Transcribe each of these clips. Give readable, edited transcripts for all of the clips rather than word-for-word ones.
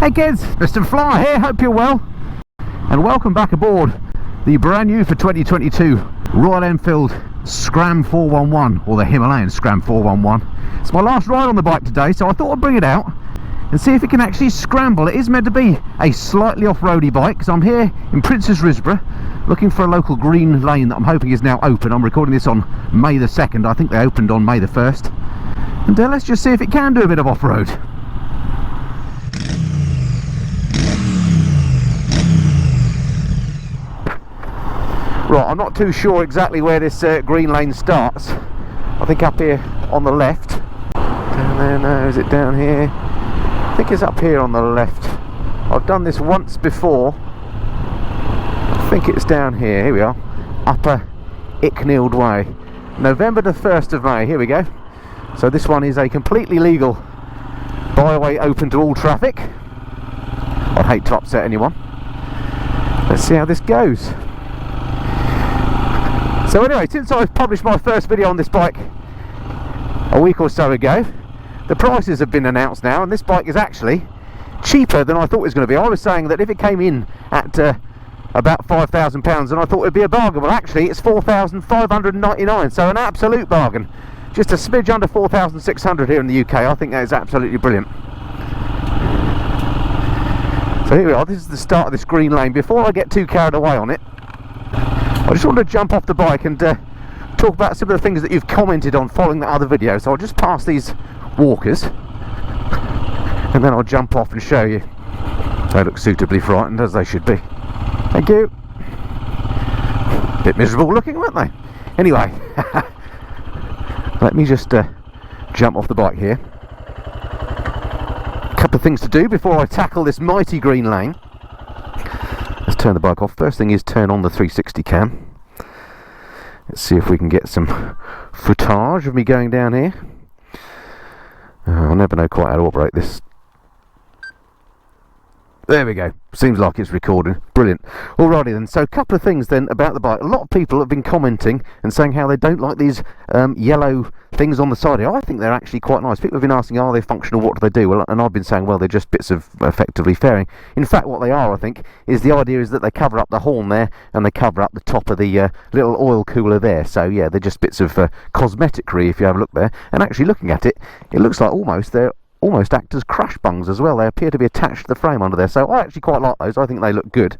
Hey kids, Mr. Fly here, hope you're well. And welcome back aboard the brand new for 2022 Royal Enfield Scram 411, or the Himalayan Scram 411. It's my last ride on the bike today, so I thought I'd bring it out and see if it can actually scramble. It is meant to be a slightly off-roady bike, because I'm here in Princess Risborough looking for a local green lane that I'm hoping is now open. I'm recording this on May the 2nd, I think they opened on May the 1st. And let's just see if it can do a bit of off-road. Right, I'm not too sure exactly where this green lane starts. I think up here on the left. And then, is it down here? I think it's up here on the left. I've done this once before. I think it's down here. Here we are. Upper Icknield Way. November the 1st of May. Here we go. So this one is a completely legal byway open to all traffic. I'd hate to upset anyone. Let's see how this goes. So anyway, since I've published my first video on this bike a week or so ago, the prices have been announced now, and this bike is actually cheaper than I thought it was going to be. I was saying that if it came in at about £5,000, then I thought it would be a bargain. Well, actually, it's £4,599, so an absolute bargain. Just a smidge under 4,600 here in the UK. I think that is absolutely brilliant. So here we are. This is the start of this green lane. Before I get too carried away on it, I just want to jump off the bike and talk about some of the things that you've commented on following that other video. So I'll just pass these walkers and then I'll jump off and show you. They look suitably frightened, as they should be. Thank you. Bit miserable looking, weren't they? Anyway, let me just jump off the bike here. A couple of things to do before I tackle this mighty green lane. Let's turn the bike off. First thing is turn on the 360 cam. Let's see if we can get some footage of me going down here. I never know quite how to operate this. There we go. Seems like it's recording. Brilliant. Alrighty then. So a couple of things then about the bike. A lot of people have been commenting and saying how they don't like these yellow things on the side here. I think they're actually quite nice. People have been asking, are they functional? What do they do? Well, and I've been saying, well, they're just bits of effectively fairing. In fact, what they are, I think, is the idea is that they cover up the horn there and they cover up the top of the little oil cooler there. So yeah, they're just bits of cosmeticry if you have a look there. And actually looking at it, it looks like they're almost act as crash bungs as well. They appear to be attached to the frame under there, so I actually quite like those. I think they look good.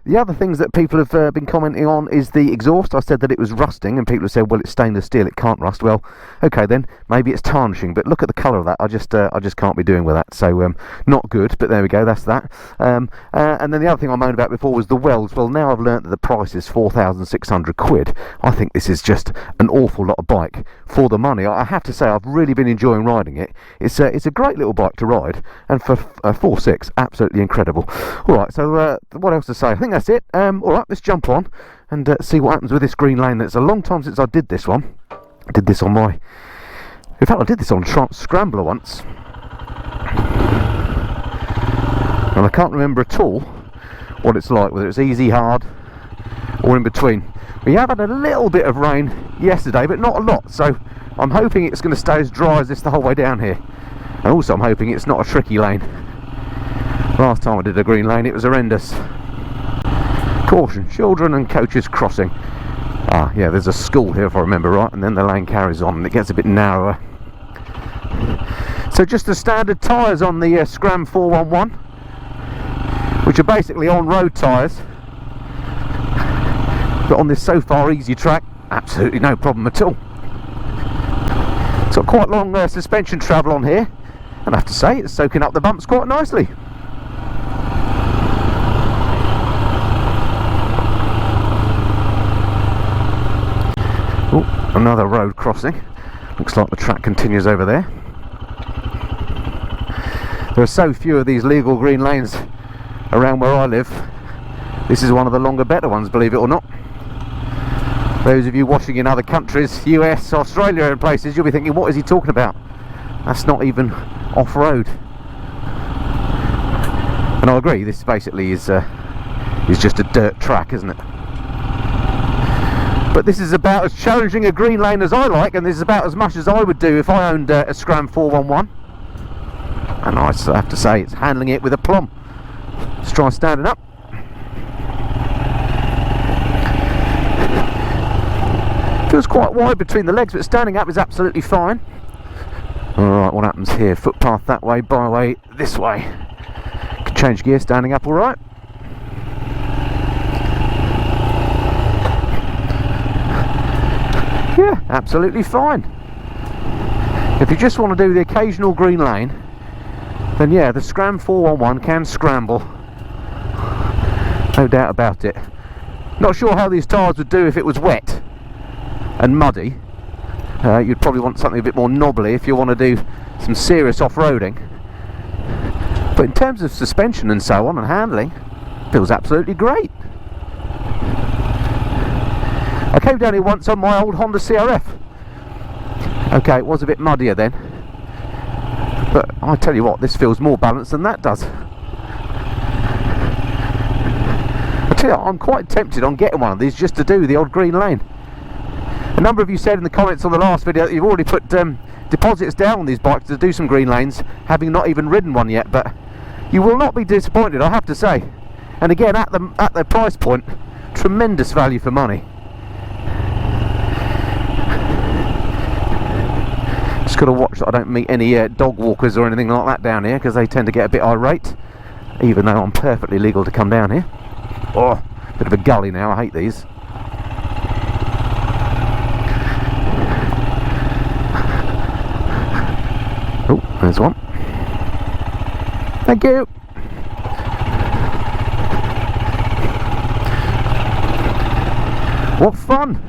The other things that people have been commenting on is the exhaust. I said that it was rusting, and people have said, well, it's stainless steel, it can't rust. Well, okay then, maybe it's tarnishing, but look at the colour of that. I just can't be doing with that, so not good, but there we go, that's that. And then the other thing I moaned about before was the welds. Well, now I've learnt that the price is 4,600 quid. I think this is just an awful lot of bike for the money. I have to say, I've really been enjoying riding it. It's a great little bike to ride, and for 4.6, absolutely incredible. Alright, so what else to say? I think that's it. Alright, let's jump on and see what happens with this green lane. It's a long time since I did this one. I did this on in fact I did this on Scrambler once, and I can't remember at all what it's like, whether it's easy, hard or in between. We have had a little bit of rain yesterday, but not a lot, so I'm hoping it's going to stay as dry as this the whole way down here. And also I'm hoping it's not a tricky lane. Last time I did a green lane it was horrendous. Caution, children and coaches crossing. Ah, yeah, there's a school here if I remember right, and then the lane carries on and it gets a bit narrower. So just the standard tyres on the Scram 411, which are basically on-road tyres. But on this so far easy track, absolutely no problem at all. It's got quite long suspension travel on here, and I have to say it's soaking up the bumps quite nicely. Oh, another road crossing. Looks like the track continues over there. There are so few of these legal green lanes around where I live. This is one of the longer, better ones, believe it or not. Those of you watching in other countries, US, Australia and places, you'll be thinking, what is he talking about? That's not even off-road. And I agree, this basically is just a dirt track, isn't it? But this is about as challenging a green lane as I like, and this is about as much as I would do if I owned a Scram 411. And I have to say, it's handling it with aplomb. Let's try standing up. Feels quite wide between the legs, but standing up is absolutely fine. Alright, what happens here? Footpath that way, byway this way. Can change gear standing up alright. Yeah, absolutely fine. If you just want to do the occasional green lane, then yeah, the Scram 411 can scramble. No doubt about it. Not sure how these tyres would do if it was wet and muddy. You'd probably want something a bit more knobbly if you want to do some serious off-roading. But in terms of suspension and so on and handling, feels absolutely great. I came down here once on my old Honda CRF. Okay, it was a bit muddier then, but I tell you what, this feels more balanced than that does. I tell you, I'm quite tempted on getting one of these just to do the odd green lane. A number of you said in the comments on the last video that you've already put deposits down on these bikes to do some green lanes, having not even ridden one yet, but you will not be disappointed, I have to say. And again, at the price point, tremendous value for money. Just got to watch that I don't meet any dog walkers or anything like that down here, because they tend to get a bit irate, even though I'm perfectly legal to come down here. Oh, bit of a gully now, I hate these. Oh, there's one. Thank you. What fun!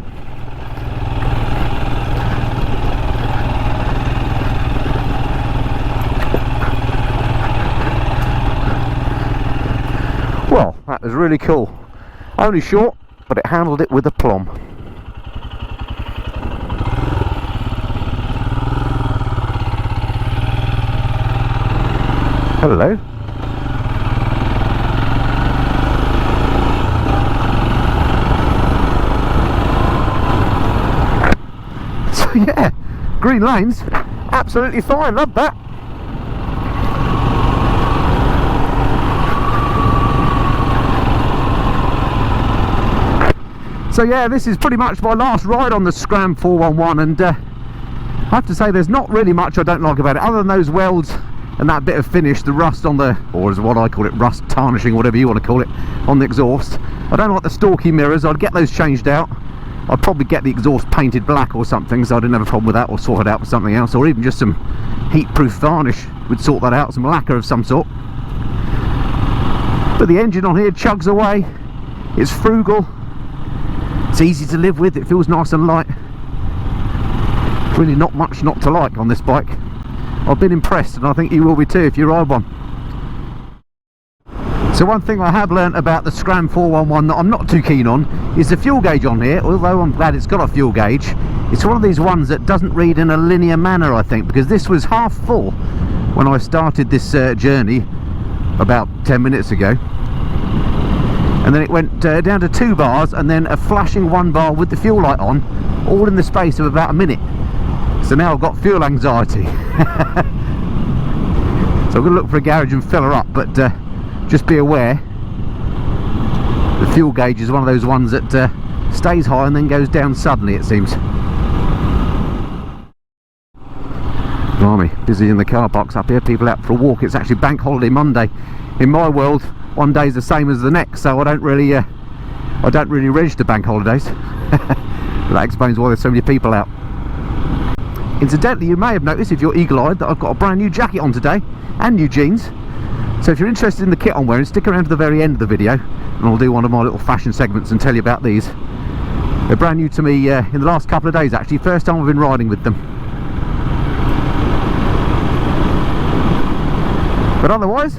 Well, that was really cool. Only short, but it handled it with aplomb. Hello. So yeah, green lanes, absolutely fine, love that. So yeah, this is pretty much my last ride on the Scram 411, and I have to say there's not really much I don't like about it, other than those welds and that bit of finish, the rust on the, or as what I call it, rust tarnishing, whatever you want to call it, on the exhaust. I don't like the stalky mirrors. I'd get those changed out. I'd probably get the exhaust painted black or something, so I didn't have a problem with that, or sort it out with something else, or even just some heat-proof varnish would sort that out, some lacquer of some sort. But the engine on here chugs away. It's frugal. It's easy to live with. It feels nice and light. Really not much not to like on this bike. I've been impressed, and I think you will be too if you ride one. So one thing I have learnt about the Scram 411 that I'm not too keen on is the fuel gauge on here. Although I'm glad it's got a fuel gauge, it's one of these ones that doesn't read in a linear manner, I think, because this was half full when I started this journey about 10 minutes ago, and then it went down to 2 bars and then a flashing 1 bar with the fuel light on, all in the space of about a minute. So now I've got fuel anxiety. So I'm going to look for a garage and fill her up, but just be aware the fuel gauge is one of those ones that stays high and then goes down suddenly, it seems. Blimey, busy in the car parks up here, people out for a walk. It's actually Bank Holiday Monday. In my world, one day is the same as the next, so I don't really register bank holidays. That explains why there's so many people out. Incidentally, you may have noticed, if you're eagle-eyed, that I've got a brand new jacket on today and new jeans. So if you're interested in the kit I'm wearing, stick around to the very end of the video and I'll do one of my little fashion segments and tell you about these. They're brand new to me in the last couple of days, actually. First time I've been riding with them. But otherwise,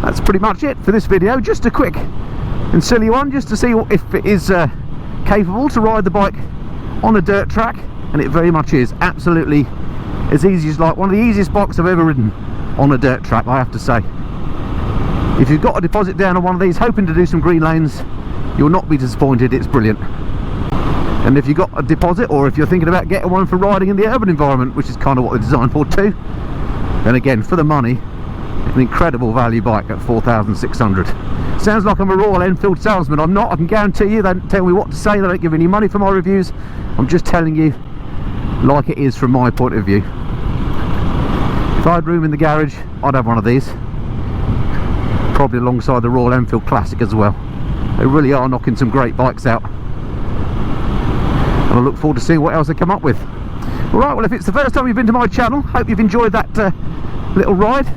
that's pretty much it for this video. Just a quick and silly one, just to see if it is capable to ride the bike on a dirt track. And it very much is. Absolutely as easy as, like, one of the easiest bikes I've ever ridden on a dirt track, I have to say. If you've got a deposit down on one of these hoping to do some green lanes, you'll not be disappointed. It's brilliant. And if you've got a deposit, or if you're thinking about getting one for riding in the urban environment, which is kind of what they're designed for too, then again, for the money, an incredible value bike at 4,600. Sounds like I'm a Royal Enfield salesman. I'm not. I can guarantee you they don't tell me what to say. They don't give any money for my reviews. I'm just telling you like it is from my point of view. If I had room in the garage, I'd have one of these, probably alongside the Royal Enfield Classic as well. They really are knocking some great bikes out, and I look forward to seeing what else they come up with. Alright, well, if it's the first time you've been to my channel, hope you've enjoyed that little ride.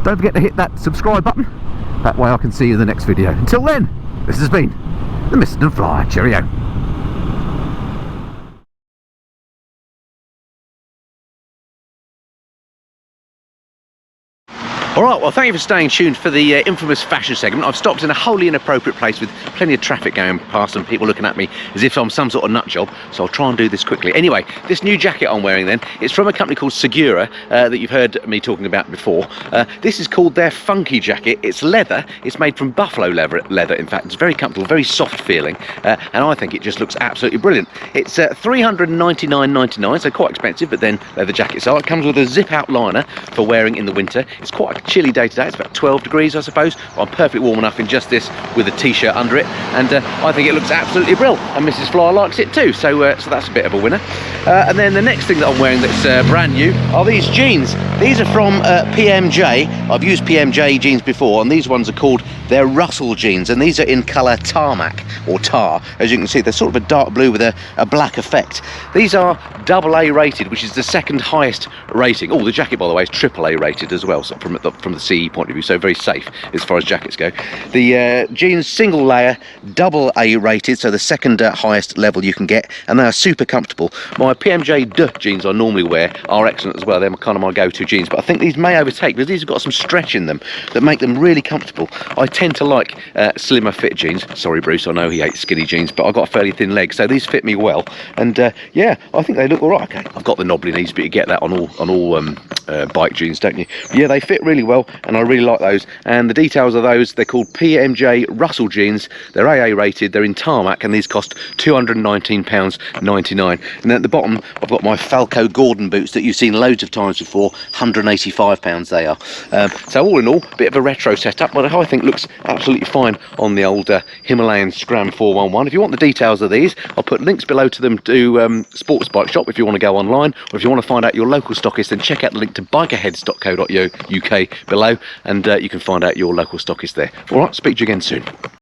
Don't forget to hit that subscribe button. That way I can see you in the next video. Until then, this has been the Mr. and Flyer. Cheerio. Alright, well, thank you for staying tuned for the infamous fashion segment. I've stopped in a wholly inappropriate place with plenty of traffic going past and people looking at me as if I'm some sort of nut job, so I'll try and do this quickly. Anyway, this new jacket I'm wearing then, it's from a company called Segura that you've heard me talking about before. This is called their Funky jacket. It's leather. It's made from buffalo leather, in fact. It's very comfortable, very soft feeling, and I think it just looks absolutely brilliant. It's $399.99, so quite expensive, but then leather jackets are. It comes with a zip-out liner for wearing in the winter. It's quite a chilly day today. It's about 12 degrees, I suppose. I'm perfectly warm enough in just this with a t-shirt under it, and I think it looks absolutely brilliant, and Mrs. Flyer likes it too, so that's a bit of a winner. And then the next thing that I'm wearing that's brand new are these jeans. These are from PMJ. I've used PMJ jeans before, and these ones are called their Russell jeans, and these are in colour tarmac, or tar. As you can see, they're sort of a dark blue with a black effect. These are AA rated, which is the second highest rating. Oh, the jacket, by the way, is AAA rated as well, so from the CE point of view, so very safe as far as jackets go. The jeans single layer, AA rated, so the second highest level you can get, and they are super comfortable. My PMJ jeans I normally wear are excellent as well. They're kind of my go-to jeans, but I think these may overtake because these have got some stretch in them that make them really comfortable. I tend to like slimmer fit jeans. Sorry, Bruce, I know he hates skinny jeans, but I've got a fairly thin leg, so these fit me well, and yeah, I think they look all right. Okay, I've got the knobbly knees, but you get that on all bike jeans, don't you? But yeah, they fit really well, and I really like those. And the details of those, they're called PMJ Russell jeans. They're AA rated, they're in tarmac, and these cost £219.99. And then at the bottom, I've got my Falco Gordon boots that you've seen loads of times before. £185 they are. So all in all, a bit of a retro setup, but I think looks absolutely fine on the old Himalayan Scram 411. If you want the details of these, I'll put links below to them to Sports Bike Shop if you want to go online, or if you want to find out your local stockist, then check out the link to bikerheads.co.uk below, and you can find out your local stockist there. All right, speak to you again soon.